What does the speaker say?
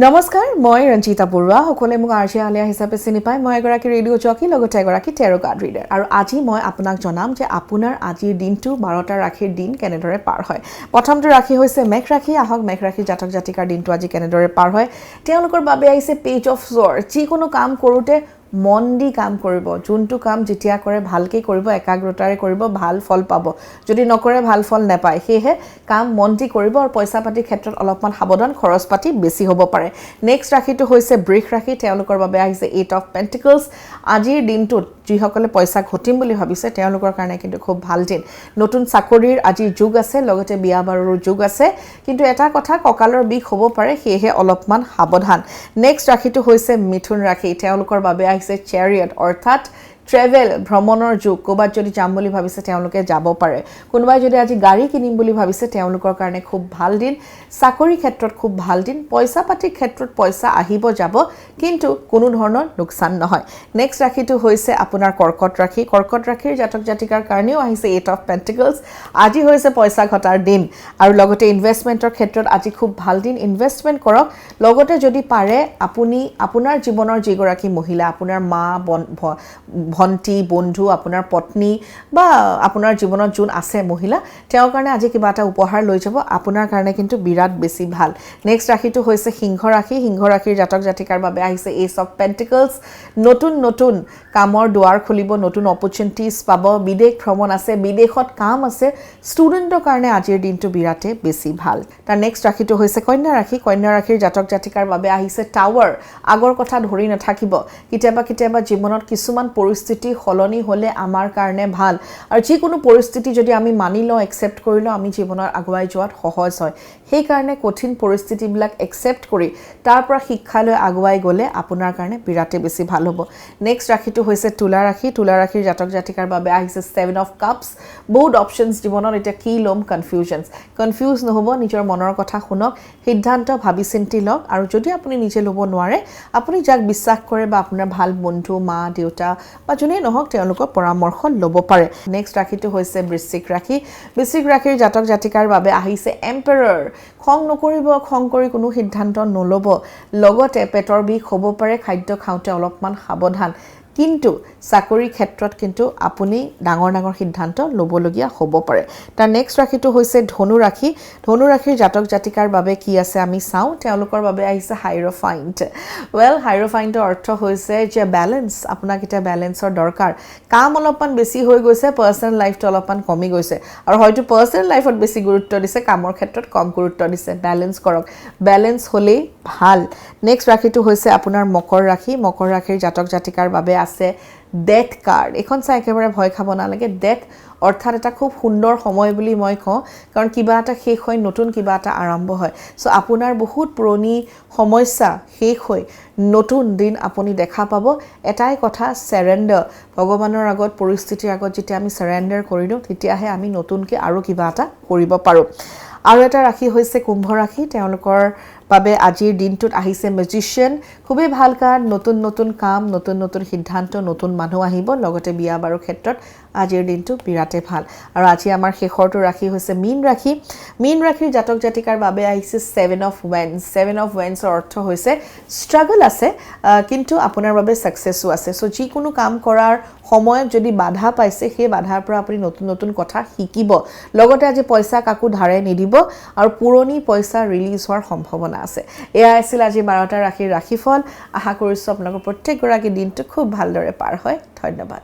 নমস্কাৰ মই ৰঞ্জিতা বৰুৱা সকলে মোক আৰজে আলিয়া হিচাপে চিনি পায় মই এগৰাকী ৰেডিঅ' জকি লগতে এগৰাকী টেৰো কাৰ্ড ৰিডাৰ আৰু আজি মই আপোনাক জনাম যে আপোনাৰ আজিৰ দিনটো 12টা ৰাশিৰ দিন কেনেদৰে পাৰ হয় প্ৰথমটো ৰাশি হৈছে মেঘ ৰাশি আহক মেঘ ৰাশি জাতক জাতিকাৰ দিনটো আজি কেনেদৰে পাৰ হয় তেওঁলোকৰ বাবে আহিছে পেজ অফ স্ৱৰ্ড যিকোনো কাম কৰোতে মন দি কাম কৰিব যোনটো কাম যেতিয়া কৰে ভালকে কৰিব একাগ্ৰতাৰে কৰিব ভাল ফল পাব যদি নকৰে ভাল ফল নাপায় হেহে কাম মন দি কৰিব আৰু পইচা পাতি ক্ষেত্ৰত অলপমান সাৱধান খৰচ পাতি বেছি হ'ব পাৰে নেক্সট ৰাশিটো হৈছে বৃষ ৰাশি তেওঁলোকৰ বাবে আহিছে 8 অফ পেন্টিকলছ আজিৰ দিনটোত যিসকলে পইচা ঘটিম বুলি ভাবিছে তেওঁলোকৰ কাৰণে কিন্তু খুব ভাল দিন নতুন চাকৰিৰ আজি যুগ আছে লগতে বিয়া বাৰুৰ যুগ আছে কিন্তু এটা কথা ককালৰ বিষ হ'ব পাৰে হেহে অলপমান সাৱধান নেক্সট ৰাশিটো হৈছে মিথুন ৰাশি তেওঁলোকৰ বাবে আহিছে চ্যাৰিয়ট অৰ্থাৎ ট্ৰেভেল ভ্ৰমণৰ যুগ কোবাত যদি যাম বুলি ভাবিছে তেওঁলোকে যাব পাৰে কোনোবাই যদি আজি গাড়ী কিনিম বুলি ভাবিছে তেওঁলোকৰ কাৰণে খুব ভাল দিন চাকৰি ক্ষেত্ৰত খুব ভাল দিন পইচা পাতি ক্ষেত্ৰত পইচা আহিব যাব কিন্তু কোনো ধৰণৰ লোকসান নহয় নেক্সট ৰাশিটো হৈছে আপোনাৰ কৰ্কট ৰাশিৰ জাতক জাতিকাৰ কাৰণেও আহিছে 8 অফ পেন্টিকলছ আজি হৈছে পইচা ঘটাৰ দিন আৰু লগতে ইনভেষ্টমেন্টৰ ক্ষেত্ৰত আজি খুব ভাল দিন ইনভেষ্টমেন্ট কৰক লগতে যদি পাৰে আপুনি আপোনাৰ জীৱনৰ যিগৰাকী মহিলা আপোনাৰ মা ভন্টি বন্ধু আপোনাৰ পত্নী বা আপোনাৰ জীৱনত যোন আছে মহিলা তেওঁৰ কাৰণে আজি কিবা এটা উপহাৰ লৈ যাব আপোনাৰ কাৰণে কিন্তু বিৰাট বেছি ভাল নেক্সট ৰাশিটো হৈছে সিংহ ৰাশিৰ জাতক জাতিকাৰ বাবে আহিছে এচ অফ পেন্টিকলছ নতুন কামৰ দুৱাৰ খুলিব নতুন অপৰচুনিটিজ পাব বিদেশ ভ্ৰমণ আছে বিদেশত কাম আছে ষ্টুডেণ্টৰ কাৰণে আজিৰ দিনটো বিৰাটে বেছি ভাল তাৰ নেক্সট ৰাশিটো হৈছে কন্যা ৰাশিৰ জাতক জাতিকাৰ বাবে আহিছে টাৱাৰ আগৰ কথা ধৰি নাথাকিব কেতিয়াবা জীৱনত কিছুমান পৰিস্থিতি হলনি হলে আমাৰ কাৰণে ভাল আৰু যিকোনো পৰিস্থিতি যদি আমি মানি লওঁ একসেপ্ট কৰি লওঁ আমি জীৱনত আগুৱাই যোৱাত সহজ হয় সেই কাৰণে কঠিন পৰিস্থিতিবিলাক একসেপ্ট কৰি তাৰ পৰা শিক্ষা লৈ আগুৱাই গলে আপোনাৰ কাৰণে বিৰাটে বেছি ভাল হ'ব নেক্সট ৰাশিটো হৈছে তুলা ৰাশিৰ জাতক জাতিকাৰ বাবে আহিছে 7 অফ কাপছ বহুত অপচনছ জীৱনত এটা কি লম কনফিউজ নহব নিজৰ মনৰ কথা শুনক সিদ্ধান্ত ভাবি চিন্তি লওক আৰু যদি আপুনি নিজে ল'ব নোৱাৰে আপুনি যাক বিশ্বাস কৰে বা আপোনাৰ ভাল বন্ধু মা দেউতা বা যোনে নহওক তেওঁলোকৰ পৰামৰ্শ ল'ব পাৰে নেক্সট ৰাশিটো হৈছে বৃশ্চিক ৰাশিৰ জাতক জাতিকাৰ বাবে আহিছে এম্পাৰাৰ খং নকৰিব খং কৰি কোনো সিদ্ধান্ত নল'ব লগতে পেটৰ বিষ হ'ব পাৰে খাদ্য খাওঁতে অলপমান সাৱধান কিন্তু চাকৰি ক্ষেত্ৰত কিন্তু আপুনি ডাঙৰ সিদ্ধান্ত ল'বলগীয়া হ'ব পাৰে তাৰ নেক্সট ৰাশিটো হৈছে ধনু ৰাশিৰ জাতক জাতিকাৰ বাবে কি আছে আমি চাওঁ তেওঁলোকৰ বাবে আহিছে হাইৰোফাইণ্ট হাইৰোফাইণ্টৰ অৰ্থ হৈছে যে বেলেন্স আপোনাক এটা বেলেন্সৰ দৰকাৰ কাম অলপমান বেছি হৈ গৈছে পাৰ্সোনেল লাইফটো অলপমান কমি গৈছে আৰু হয়তো পাৰ্সোনেল লাইফত বেছি গুৰুত্ব দিছে কামৰ ক্ষেত্ৰত কম গুৰুত্ব দিছে বেলেন্স কৰক বেলেন্স হ'লেই ভাল নেক্সট ৰাশিটো হৈছে আপোনাৰ মকৰ ৰাশিৰ জাতক জাতিকাৰ বাবে আছে ডেথ কাৰ্ড এখন চাই একেবাৰে ভয় খাব নালাগে ডেথ অৰ্থাৎ এটা খুব সুন্দৰ সময় বুলি মই কওঁ কাৰণ কিবা এটা শেষ হৈ নতুন কিবা এটা আৰম্ভ হয় সো আপোনাৰ বহুত পুৰণি সমস্যা শেষ হৈ নতুন দিন আপুনি দেখা পাব এটাই কথা সাৰেন্ডাৰ ভগৱানৰ আগত পৰিস্থিতিৰ আগত যেতিয়া আমি সাৰেন্ডাৰ কৰি দিওঁ তেতিয়াহে আমি নতুনকৈ আৰু কিবা এটা কৰিব পাৰোঁ আৰু এটা ৰাশি হৈছে কুম্ভ ৰাশি তেওঁলোকৰ বাবে আজিৰ দিনটোত আহিছে মেজিচিয়ান খুবেই ভাল কাৰ্ড নতুন কাম নতুন সিদ্ধান্ত নতুন মানুহ আহিব লগতে বিয়া বাৰুৰ ক্ষেত্ৰত আজিৰ দিনটো বিৰাটে ভাল আৰু আজি আমাৰ শেষৰটো ৰাশি হৈছে মীন ৰাশিৰ জাতক জাতিকাৰ বাবে আহিছে 7 অফ ওৱেন্সৰ অৰ্থ হৈছে ষ্ট্ৰাগল আছে কিন্তু আপোনাৰ বাবে সাকসেসও আছে সো যিকোনো কাম কৰাৰ সময়ত যদি বাধা পাইছে সেই বাধাৰ পৰা আপুনি নতুন কথা শিকিব লগতে আজি পইচা কাকো ধাৰে নিদিব আৰু পুৰণি পইচা ৰিলিজ হোৱাৰ সম্ভাৱনা আছে এয়া আছিল আজি 12টা ৰাশিৰ ৰাশিফল আশা কৰিছো আপোনালোকৰ প্ৰত্যেকগৰাকী দিনটো খুব ভালদৰে পাৰ হয় ধন্যবাদ